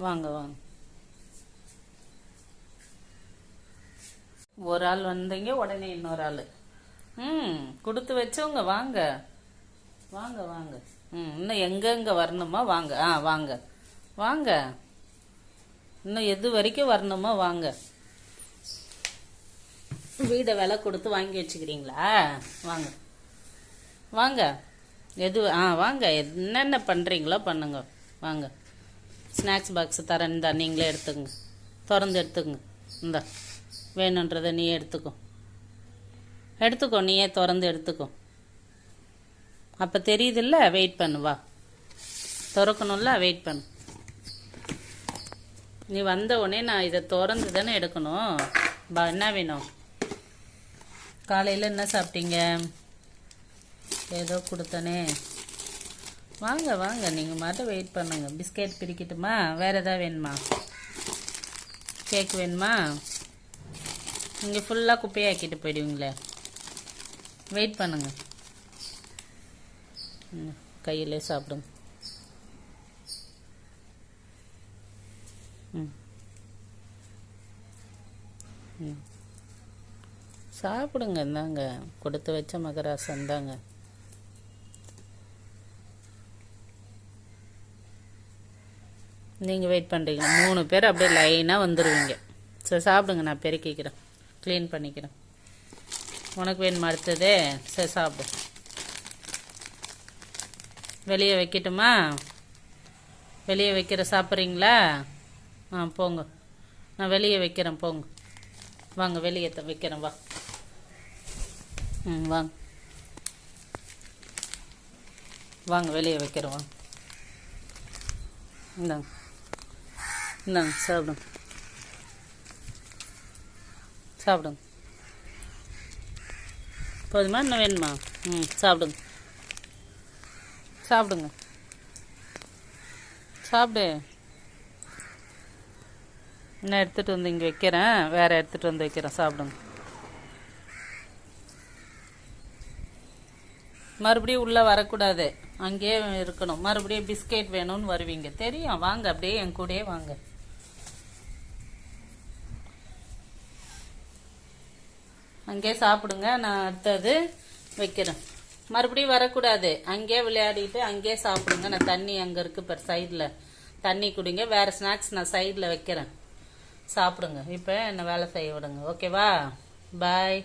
வாங்க வாங்க. ஒரு ஆள் வந்தீங்க, உடனே இன்னொரு ஆள். கொடுத்து வச்சவங்க வாங்க வாங்க வாங்க. இன்னும் எங்கெங்க வரணுமா வாங்க. வாங்க வாங்க. இன்னும் எது வரைக்கும் வரணுமா வாங்க. வீடை விலை கொடுத்து வாங்கி வச்சுக்கிறீங்களா? வாங்க வாங்க. எது வாங்க. என்னென்ன பண்ணுறீங்களோ பண்ணுங்க. வாங்க. ஸ்நாக்ஸ் பாக்ஸ் தரேன், இந்தா நீங்களே எடுத்துக்கங்க. திறந்து எடுத்துக்கங்க. இந்தா வேணுன்றதை நீயே எடுத்துக்கோ. நீயே திறந்து எடுத்துக்கோ. அப்போ தெரியுதுல்ல, வெயிட் பண்ணு. வா, திறக்கணும்ல, வெயிட் பண்ணு. நீ வந்த உடனே நான் இதை திறந்து தானே எடுக்கணும். பா, என்ன வேணும்? காலையில் என்ன சாப்பிட்டீங்க? ஏதோ கொடுத்தனே. வாங்க வாங்க, நீங்கள் மட்டும் வெயிட் பண்ணுங்க. பிஸ்கெட் பிரிக்கட்டுமா? வேறு எதாவது வேணுமா? கேக் வேணுமா? நீங்கள் ஃபுல்லாக குப்பையாக்கிட்டு போயிடுவீங்களே. வெயிட் பண்ணுங்க. கையிலே சாப்பிடுங்க. சாப்பிடுங்க. இந்தாங்க, கொடுத்து வச்ச மகராசன் தாங்க. நீங்கள் வெயிட் பண்ணுறீங்க. 3 பேர் அப்படியே லைனாக வந்துடுவீங்க. சரி சாப்பிடுங்க, நான் பெருக்கிக்கிறேன், க்ளீன் பண்ணிக்கிறேன். உனக்கு வேணுமா அடுத்தது? சரி சாப்பிடு. வெளியே வைக்கட்டுமா? வெளியே வைக்கிற சாப்பிட்றீங்களா? போங்க, நான் வெளியே வைக்கிறேன், போங்க. வாங்க, வெளியே வைக்கிறேன், வா. வாங்க வாங்க, வெளியே வைக்கிறேன், வாங்க. இந்தாங்க இந்தாங்க, சாப்பிடுங்க சாப்பிடுங்க. போதுமா? இன்னும் வேணுமா? சாப்பிடுங்க சாப்பிடுங்க. சாப்பிடு. இன்னும் எடுத்துகிட்டு வந்து இங்கே வைக்கிறேன், வேறு எடுத்துகிட்டு வந்து வைக்கிறேன். சாப்பிடுங்க. மறுபடியும் உள்ளே வரக்கூடாது, அங்கேயே இருக்கணும். மறுபடியும் பிஸ்கெட் வேணும்னு வருவீங்க, தெரியும். வாங்க, அப்படியே என் கூடயே வாங்க. அங்கேயே சாப்பிடுங்க, நான் அடுத்தது வைக்கிறேன். மறுபடியும் வரக்கூடாது, அங்கேயே விளையாடிட்டு அங்கேயே சாப்பிடுங்க. நான் தண்ணி அங்கே இருக்கு பார், சைடில் தண்ணி குடிங்க. வேறு ஸ்நாக்ஸ் நான் சைடில் வைக்கிறேன், சாப்பிடுங்க. இப்போ என்ன வேலை செய்ய விடுங்க, ஓகேவா? பாய்.